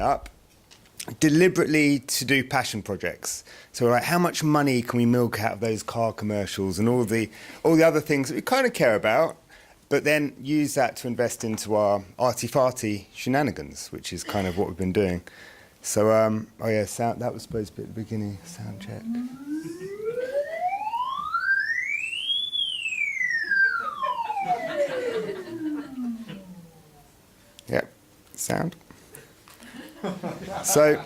up deliberately to do passion projects. So we're like, how much money can we milk out of those car commercials and all the other things that we kind of care about, but then use that to invest into our arty-farty shenanigans, which is kind of what we've been doing. So, oh yeah, sound, that was supposed to be at the beginning, sound check. Yep, sound. So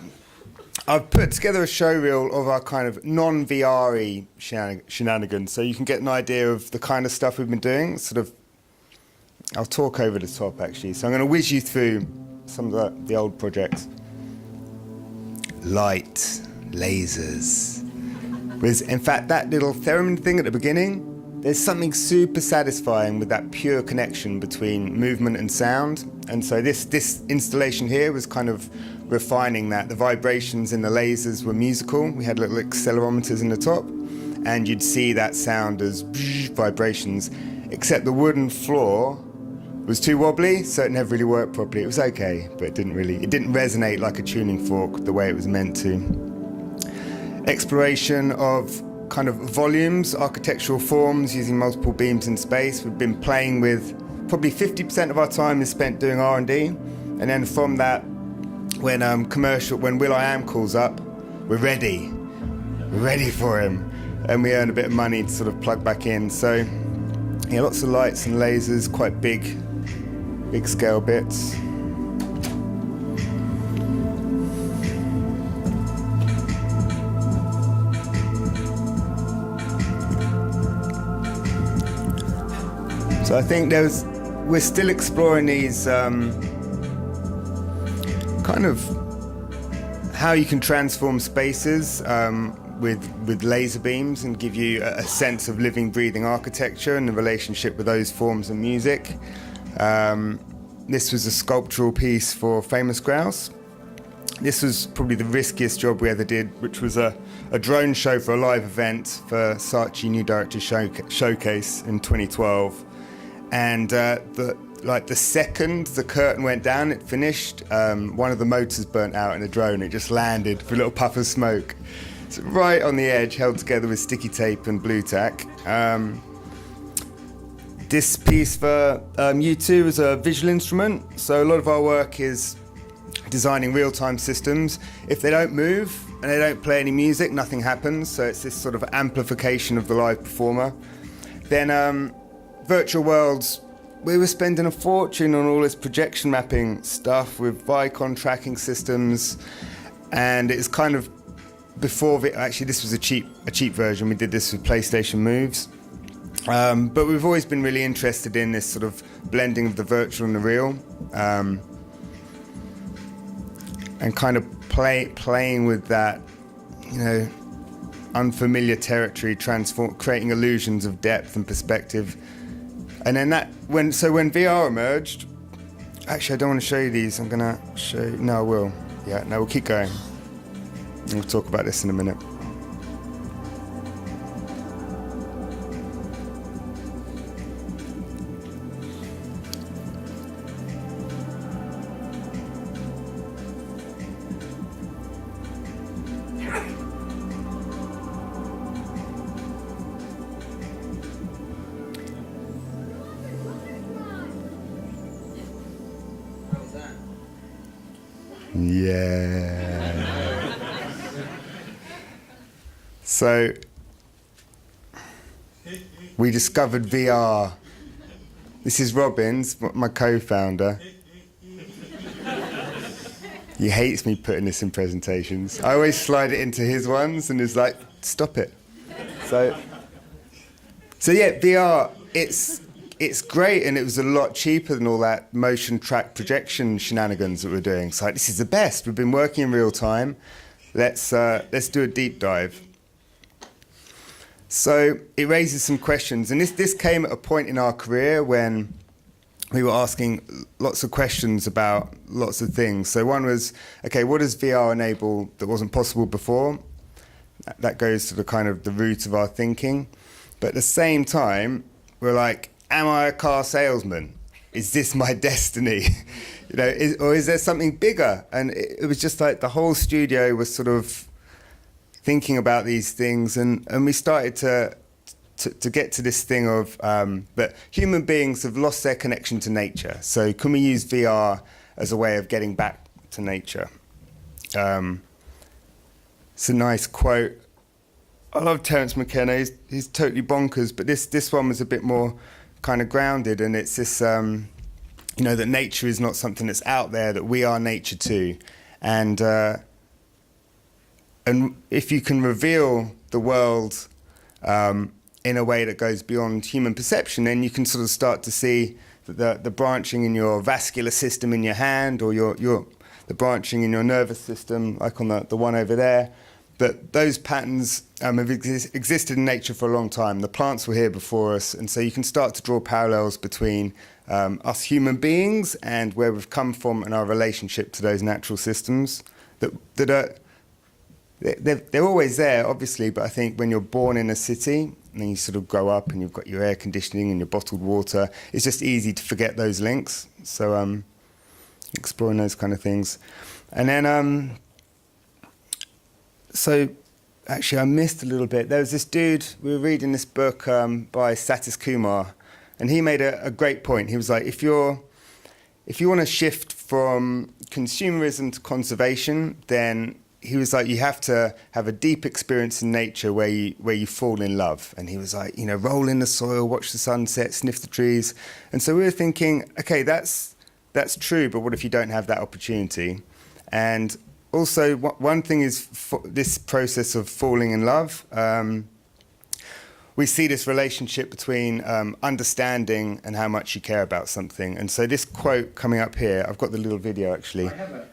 I've put together a showreel of our kind of non-VR-y shenanigans, so you can get an idea of the kind of stuff we've been doing. Sort of, I'll talk over the top actually. So I'm going to whiz you through some of the old projects. Light, lasers. In fact, that little theremin thing at the beginning, there's something super satisfying with that pure connection between movement and sound. And so this installation here was kind of refining that. The vibrations in the lasers were musical. We had little accelerometers in the top, and you'd see that sound as vibrations, except the wooden floor was too wobbly, so it never really worked properly. It was okay, but it didn't resonate like a tuning fork the way it was meant to. Exploration of kind of volumes, architectural forms using multiple beams in space. We've been playing with, probably 50% of our time is spent doing R&D, and then from that, when will.i.am calls up, we're ready for him, and we earn a bit of money to sort of plug back in. So yeah, lots of lights and lasers, quite big scale bits. So I think we're still exploring these kind of how you can transform spaces with laser beams and give you a sense of living, breathing architecture and the relationship with those forms of music. This was a sculptural piece for Famous Grouse. This was probably the riskiest job we ever did, which was a drone show for a live event for Saatchi New Director Showcase in 2012. And the second the curtain went down, it finished, one of the motors burnt out in the drone. It just landed with a little puff of smoke. So right on the edge, held together with sticky tape and blue tack. This piece for U2 is a visual instrument. So a lot of our work is designing real-time systems. If they don't move and they don't play any music, nothing happens. So it's this sort of amplification of the live performer. Then virtual worlds, we were spending a fortune on all this projection mapping stuff with Vicon tracking systems, and it's kind of before actually this was a cheap version. We did this with PlayStation Moves, but we've always been really interested in this sort of blending of the virtual and the real, and kind of playing with that, you know, unfamiliar territory, creating illusions of depth and perspective. And then when VR emerged, actually I don't want to show you these, I'm gonna show you, no I will, yeah, no we'll keep going. We'll talk about this in a minute. Yeah. So we discovered VR. This is Robbins, my co-founder. He hates me putting this in presentations. I always slide it into his ones and is like, stop it. So yeah, VR, it's great, and it was a lot cheaper than all that motion track projection shenanigans that we're doing. It's like, this is the best. We've been working in real time. Let's do a deep dive. So it raises some questions, and this came at a point in our career when we were asking lots of questions about lots of things. So one was, okay, what does VR enable that wasn't possible before? That goes to the kind of the root of our thinking. But at the same time, we're like, am I a car salesman? is this my destiny? Or is there something bigger? And it was just like the whole studio was sort of thinking about these things, and we started to get to this thing of that human beings have lost their connection to nature. So can we use VR as a way of getting back to nature? It's a nice quote. I love Terence McKenna. He's totally bonkers, but this one was a bit more kind of grounded, and it's this, that nature is not something that's out there, that we are nature too. And if you can reveal the world in a way that goes beyond human perception, then you can sort of start to see the branching in your vascular system in your hand, or the branching in your nervous system, like on the one over there. But those patterns have existed in nature for a long time. The plants were here before us, and so you can start to draw parallels between us human beings and where we've come from and our relationship to those natural systems that are they're always there, obviously, but I think when you're born in a city and then you sort of grow up and you've got your air conditioning and your bottled water, it's just easy to forget those links. So exploring those kind of things. And then, so actually I missed a little bit. There was this dude, we were reading this book by Satis Kumar, and he made a great point. He was like, if you want to shift from consumerism to conservation, then he was like, you have to have a deep experience in nature where you fall in love. And he was like, roll in the soil, watch the sunset, sniff the trees. And so we were thinking, okay, that's true, but what if you don't have that opportunity? And also, one thing is this process of falling in love. We see this relationship between understanding and how much you care about something. And so this quote coming up here, I've got the little video actually.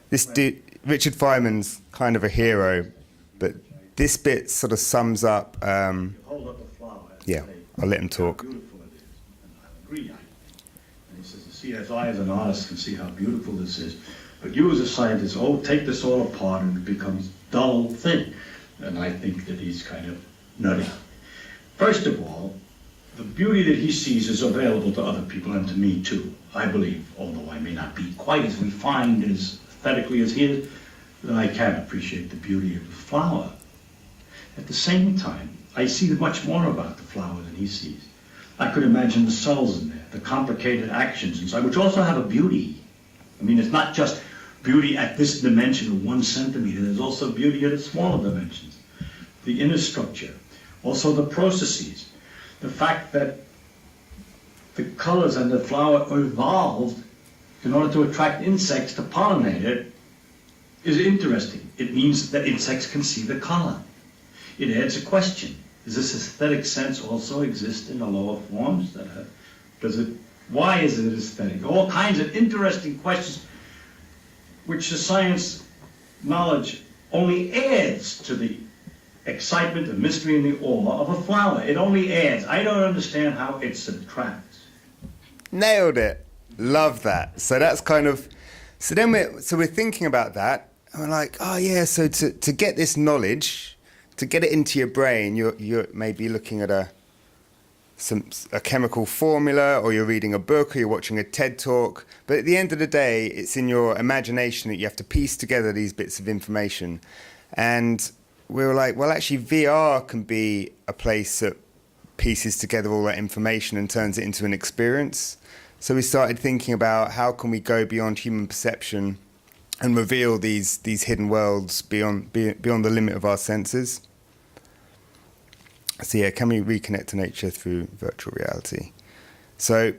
This dude, Richard Feynman's kind of a hero, but this bit sort of sums up. Hold up a flower. Yeah, I'll let him talk. How beautiful it is. And I agree. And he says, see, as I as an artist can see how beautiful this is, but you as a scientist, take this all apart and it becomes a dull thing. And I think that he's kind of nutty. First of all, the beauty that he sees is available to other people and to me too, I believe, although I may not be quite as refined and as aesthetically as he is, that I can appreciate the beauty of the flower. At the same time, I see much more about the flower than he sees. I could imagine the cells in there, the complicated actions inside, which also have a beauty. I mean, it's not just beauty at this dimension of 1 centimeter, there's also beauty at its smaller dimensions. The inner structure, also the processes, the fact that the colors and the flower evolved in order to attract insects to pollinate it is interesting. It means that insects can see the color. It adds a question. Does this aesthetic sense also exist in the lower forms? Why is it aesthetic? All kinds of interesting questions which the science knowledge only adds to the excitement, the mystery, and the awe of a flower. It only adds. I don't understand how it subtracts. Nailed it. Love that. So that's kind of, so we're thinking about that, and we're like, oh yeah, so to get this knowledge, to get it into your brain, you're maybe looking at a chemical formula, or you're reading a book, or you're watching a TED talk. But at the end of the day, it's in your imagination that you have to piece together these bits of information. And we were like, well, actually, VR can be a place that pieces together all that information and turns it into an experience. So we started thinking about how can we go beyond human perception and reveal these hidden worlds beyond the limit of our senses. So yeah, can we reconnect to nature through virtual reality? So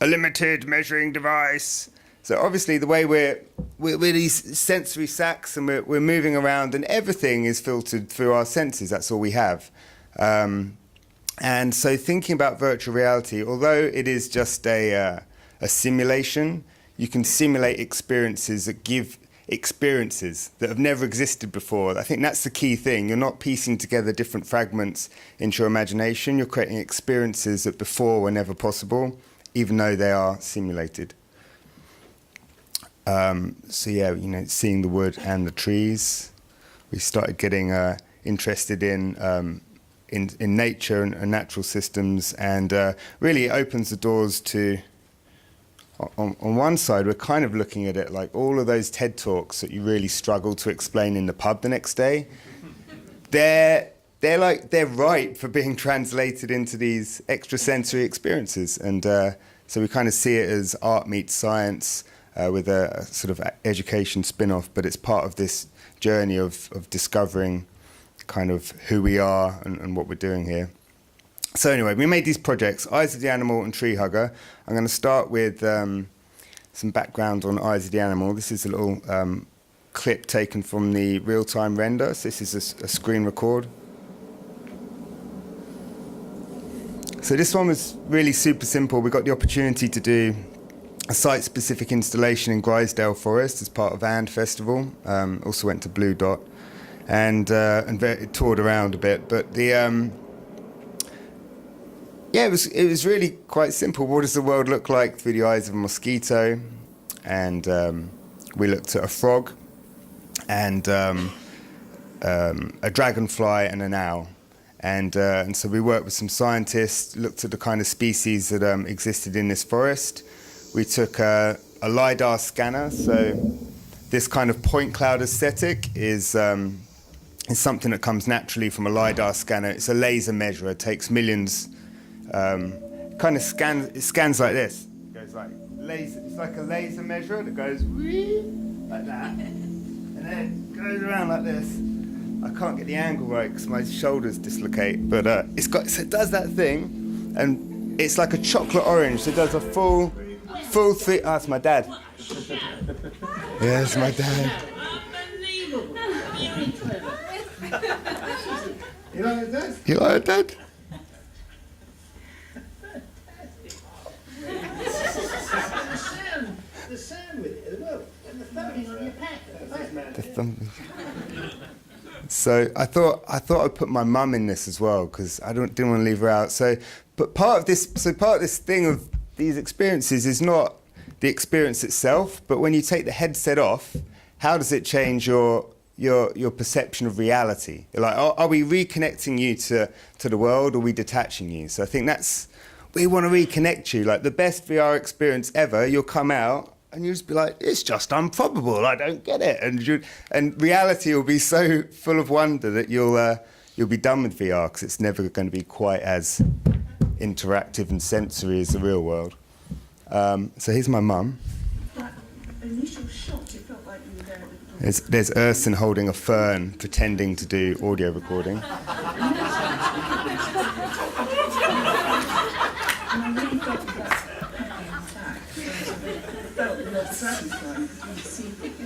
a limited measuring device. So obviously the way we're these sensory sacks, and we're moving around, and everything is filtered through our senses. That's all we have. And so thinking about virtual reality, although it is just a simulation, you can simulate experiences that give experiences that have never existed before. I think that's the key thing. You're not piecing together different fragments into your imagination. You're creating experiences that before were never possible, even though they are simulated. So yeah, seeing the wood and the trees, we started getting interested in nature and natural systems, and really it opens the doors to on one side, we're kind of looking at it like all of those TED Talks that you really struggle to explain in the pub the next day. They're ripe for being translated into these extrasensory experiences, and so we kind of see it as art meets science with a sort of education spin-off, but it's part of this journey of discovering kind of who we are and what we're doing here. So anyway, we made these projects, Eyes of the Animal and Tree Hugger. I'm going to start with some background on Eyes of the Animal. This is a little clip taken from the real-time render. So this is a screen record. So this one was really super simple. We got the opportunity to do a site-specific installation in Grisdale Forest as part of AND Festival. Also went to Blue Dot and toured around a bit. But the it was really quite simple. What does the world look like through the eyes of a mosquito? And we looked at a frog and a dragonfly and an owl. And so we worked with some scientists, looked at the kind of species that existed in this forest. We took a LiDAR scanner. So this kind of point cloud aesthetic is something that comes naturally from a LiDAR scanner. It's a laser measurer. It takes millions. It scans like this. It goes like laser. It's like a laser measurer that goes like that, and then it goes around like this. I can't get the angle right because my shoulders dislocate, but so it does that thing, and it's like a chocolate orange. So it does a full three. Oh, it's my dad. Yeah, it's my dad. You like that? You like that? The sound with it as well, and the thumping on your pack. The thumping. So I thought I'd put my mum in this as well because I didn't want to leave her out. So, but part of this thing of these experiences is not the experience itself, but when you take the headset off, how does it change your perception of reality? You're like, are we reconnecting you to the world, or are we detaching you? So I think we want to reconnect you. Like the best VR experience ever, you'll come out and you'll just be like, it's just improbable, I don't get it. And reality will be so full of wonder that you'll be done with VR because it's never going to be quite as interactive and sensory as the real world. So here's my mum. That initial shot, it felt like you were there at the There's Urson holding a fern, pretending to do audio recording.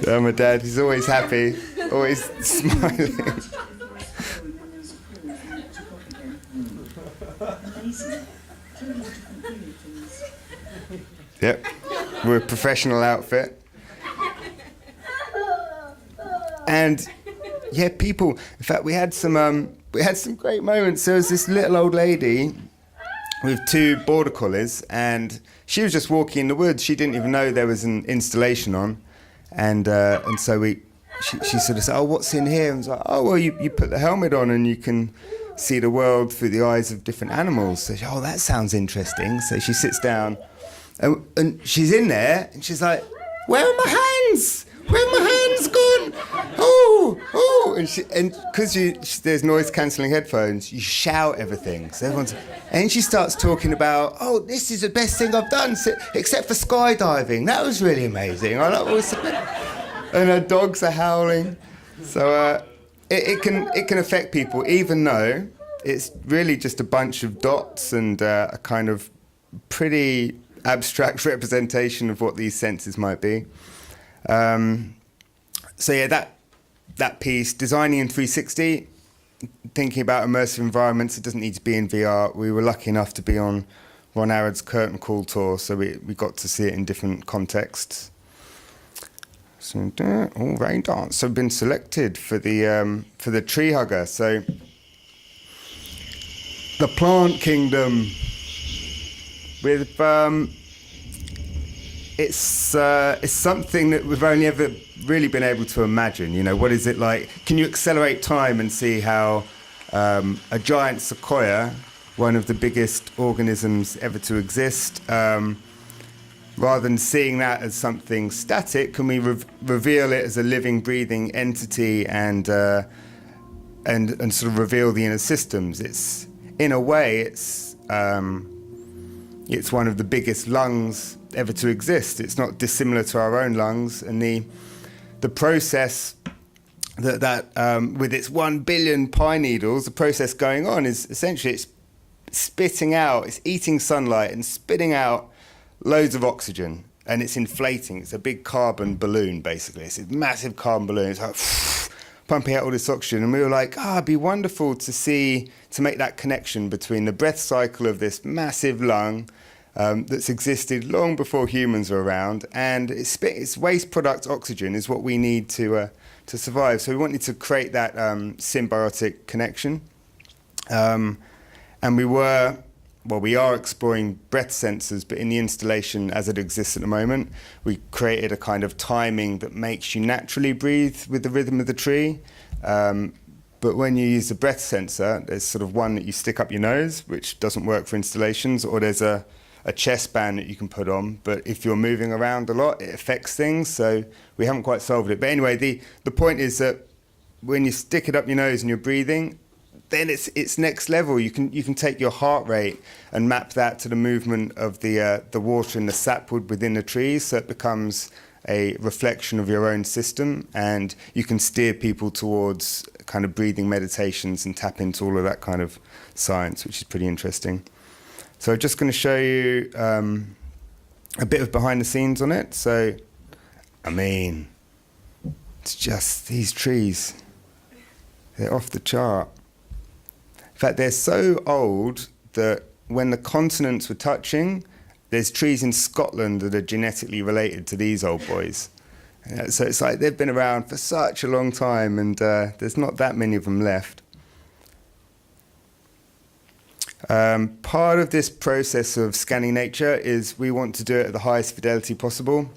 Oh, my dad, he's always happy, always smiling. Yep, we're a professional outfit. And yeah, people, in fact, we had some great moments. There was this little old lady with two border collies, and she was just walking in the woods. She didn't even know there was an installation on, and so she sort of said, "Oh, what's in here?" And I was like, "Oh, well, you put the helmet on and you can see the world through the eyes of different animals." So, "Oh, that sounds interesting." So she sits down, and she's in there, and she's like, "Where are my hands? Where are my hands gone? Oh!" And because there's noise-cancelling headphones, you shout everything. So and she starts talking about, "Oh, this is the best thing I've done, except for skydiving. That was really amazing." And her dogs are howling. So it can affect people, even though it's really just a bunch of dots and a kind of pretty abstract representation of what these senses might be. So yeah, that piece, designing in 360, thinking about immersive environments, it doesn't need to be in VR. We were lucky enough to be on Ron Arrad's Curtain Call tour, so we got to see it in different contexts. So, Raindance have been selected for the Tree Hugger. So, the plant kingdom with it's something that we've only ever really been able to imagine. You know, what is it like? Can you accelerate time and see how a giant sequoia, one of the biggest organisms ever to exist, rather than seeing that as something static, can we reveal it as a living, breathing entity and sort of reveal the inner systems? It's, in a way, it's one of the biggest lungs ever to exist. It's not dissimilar to our own lungs, and the process that with its 1 billion pine needles, the process going on is essentially it's spitting out, it's eating sunlight and spitting out loads of oxygen, and it's inflating. It's a big carbon balloon, basically. It's a massive carbon balloon. It's like pumping out all this oxygen, and we were like, it'd be wonderful to make that connection between the breath cycle of this massive lung that's existed long before humans were around, and its waste product oxygen is what we need to survive. So we wanted to create that symbiotic connection, and we are exploring breath sensors, but in the installation as it exists at the moment, we created a kind of timing that makes you naturally breathe with the rhythm of the tree. But when you use the breath sensor, there's sort of one that you stick up your nose, which doesn't work for installations, or there's a chest band that you can put on. But if you're moving around a lot, it affects things, so we haven't quite solved it. But anyway, the point is that when you stick it up your nose and you're breathing, then it's next level. You can take your heart rate and map that to the movement of the water in the sapwood within the trees, so it becomes a reflection of your own system, and you can steer people towards kind of breathing meditations and tap into all of that kind of science, which is pretty interesting. So I'm just going to show you a bit of behind the scenes on it. So, I mean, it's just these trees. They're off the chart. In fact, they're so old that when the continents were touching, there's trees in Scotland that are genetically related to these old boys. So it's like they've been around for such a long time, and there's not that many of them left. Part of this process of scanning nature is we want to do it at the highest fidelity possible.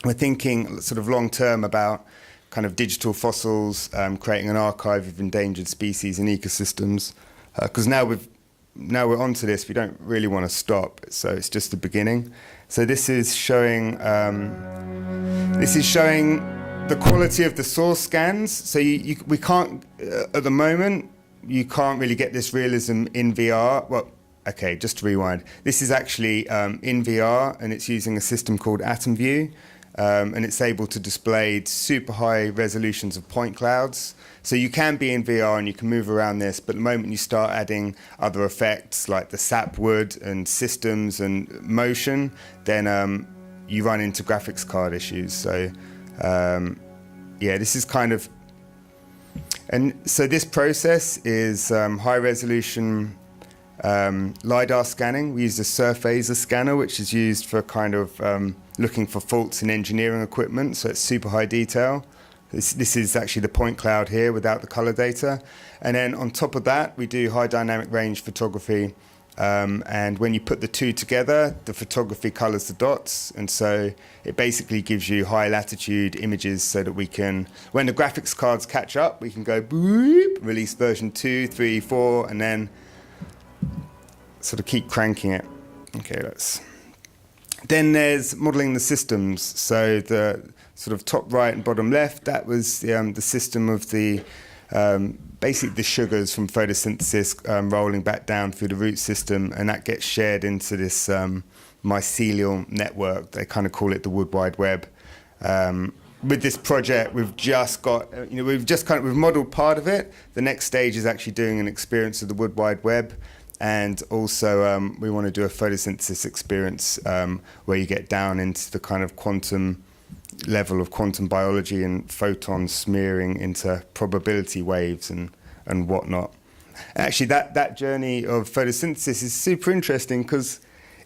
We're thinking sort of long term about kind of digital fossils, creating an archive of endangered species and ecosystems. Because now we're onto this, we don't really want to stop. So it's just the beginning. So this is showing the quality of the source scans. So we can't at the moment. You can't really get this realism in VR. Well, okay, just to rewind. This is actually in VR, and it's using a system called Atom View, and it's able to display super high resolutions of point clouds. So you can be in VR and you can move around this, but the moment you start adding other effects like the sapwood and systems and motion, then you run into graphics card issues. So yeah, this is kind of... And so this process is high-resolution LiDAR scanning. We use a surfacer scanner, which is used for kind of looking for faults in engineering equipment, so it's super high detail. This is actually the point cloud here without the color data. And then on top of that, we do high dynamic range photography. And when you put the two together, the photography colors the dots. And so it basically gives you high latitude images so that we can, when the graphics cards catch up, we can go boop, release version 2, 3, 4, and then sort of keep cranking it. Okay, then there's modeling the systems. So the sort of top right and bottom left, that was the system of the basically the sugars from photosynthesis rolling back down through the root system, and that gets shared into this mycelial network. They kind of call it the Wood Wide Web. With this project, we've just got, we've modeled part of it. The next stage is actually doing an experience of the Wood Wide Web. And also, we want to do a photosynthesis experience where you get down into the kind of quantum level of quantum biology and photons smearing into probability waves and whatnot. Actually, that journey of photosynthesis is super interesting because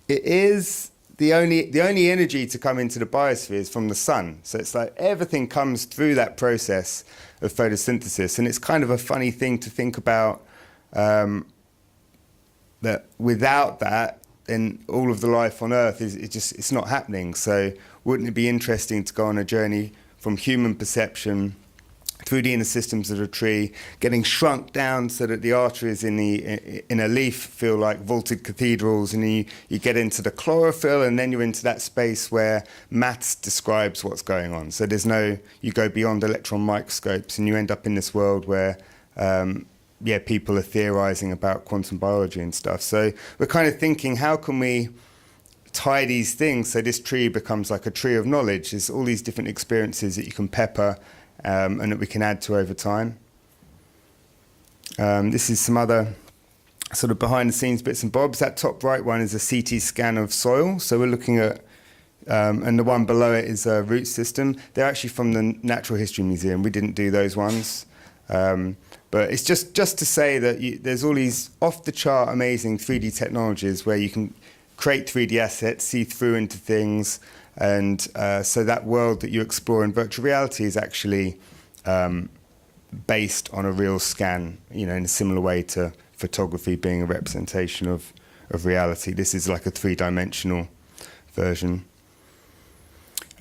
it is the only energy to come into the biosphere is from the sun. So it's like everything comes through that process of photosynthesis, and it's kind of a funny thing to think about. That without that, then all of the life on Earth it's not happening. So wouldn't it be interesting to go on a journey from human perception through the inner systems of the tree, getting shrunk down so that the arteries in a leaf feel like vaulted cathedrals, and you get into the chlorophyll, and then you're into that space where maths describes what's going on. So you go beyond electron microscopes, and you end up in this world where people are theorizing about quantum biology and stuff. So we're kind of thinking, how can we tie these things so this tree becomes like a tree of knowledge? There's all these different experiences that you can pepper and that we can add to over time. This is some other sort of behind the scenes bits and bobs. That top right one is a CT scan of soil. So we're looking at, and the one below it is a root system. They're actually from the Natural History Museum. We didn't do those ones. But it's just to say that there's all these off-the-chart amazing 3D technologies where you can create 3D assets, see through into things, and so that world that you explore in virtual reality is actually based on a real scan, in a similar way to photography being a representation of reality. This is like a three-dimensional version.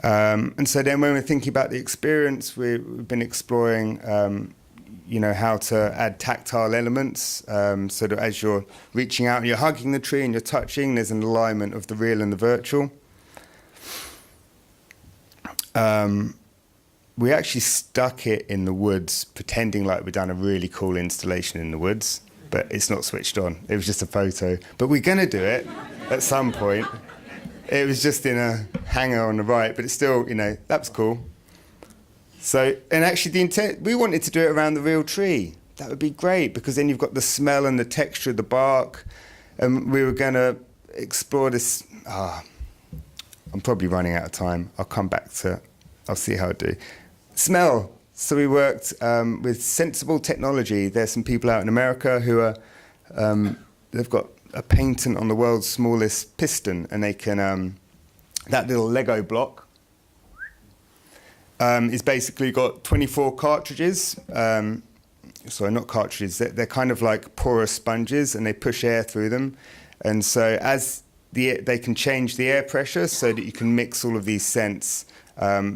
And so then when we're thinking about the experience, we've been exploring how to add tactile elements, so that as you're reaching out and you're hugging the tree and you're touching, there's an alignment of the real and the virtual. We actually stuck it in the woods, pretending like we'd done a really cool installation in the woods, but it's not switched on. It was just a photo. But we're going to do it at some point. It was just in a hangar on the right, but it's still, that's cool. So, and actually the intent, we wanted to do it around the real tree. That would be great, because then you've got the smell and the texture of the bark. And we were going to explore this. I'm probably running out of time. I'll see how I do. Smell. So we worked with Sensible Technology. There's some people out in America who are, they've got a patent on the world's smallest piston, and they can, that little Lego block, is basically got 24 cartridges. Sorry, not cartridges. They're kind of like porous sponges, and they push air through them. And so as they can change the air pressure so that you can mix all of these scents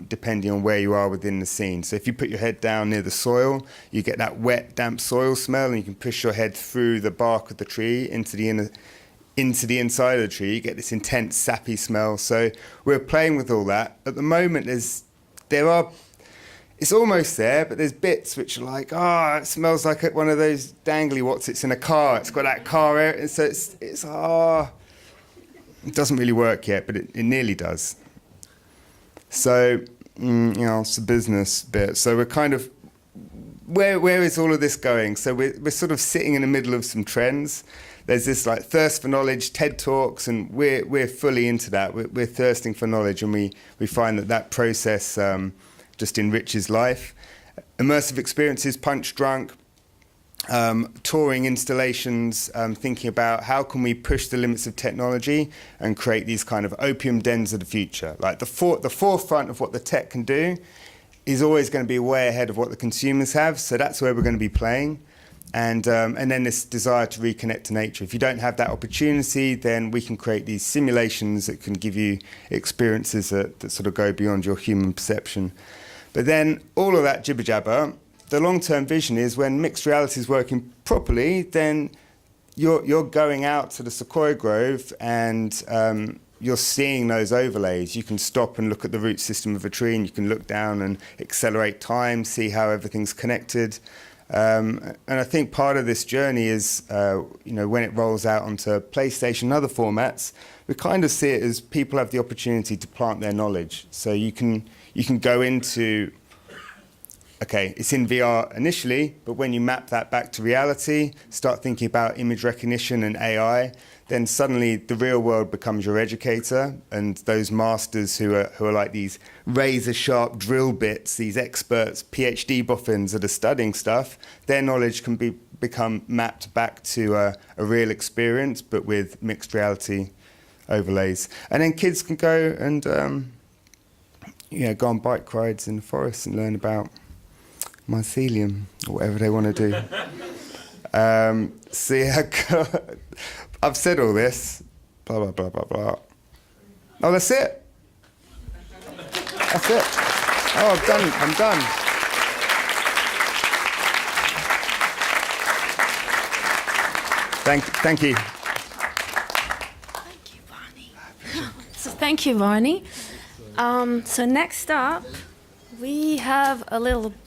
depending on where you are within the scene. So if you put your head down near the soil, you get that wet, damp soil smell, and you can push your head through the bark of the tree into the inside of the tree. You get this intense, sappy smell. So we're playing with all that. At the moment, it's almost there, but there's bits which are like, it smells like one of those dangly what's-its in a car. It's got that car air, and so it doesn't really work yet, but it nearly does. So, it's the business bit. So we're kind of, where is all of this going? So we're sort of sitting in the middle of some trends. There's this like thirst for knowledge, TED Talks, and we're fully into that. We're thirsting for knowledge, and we find that process just enriches life. Immersive experiences, Punch Drunk, touring installations, thinking about how can we push the limits of technology and create these kind of opium dens of the future. Like the forefront of what the tech can do is always going to be way ahead of what the consumers have. So that's where we're going to be playing. And then this desire to reconnect to nature. If you don't have that opportunity, then we can create these simulations that can give you experiences that sort of go beyond your human perception. But then all of that jibber jabber, the long-term vision is when mixed reality is working properly, then you're going out to the Sequoia Grove and you're seeing those overlays. You can stop and look at the root system of a tree, and you can look down and accelerate time, see how everything's connected. And I think part of this journey is, when it rolls out onto PlayStation and other formats, we kind of see it as people have the opportunity to plant their knowledge. So you can go into, okay, it's in VR initially, but when you map that back to reality, start thinking about image recognition and AI, then suddenly the real world becomes your educator, and those masters who are like these razor-sharp drill bits, these experts, PhD boffins that are studying stuff, their knowledge can become mapped back to a real experience, but with mixed reality overlays. And then kids can go and go on bike rides in the forest and learn about mycelium or whatever they want to do. I've said all this, blah, blah, blah, blah, blah. Oh, that's it. That's it. Oh, I'm done. Thank you. Thank you, Barney. So thank you, Barney. So next up, we have a little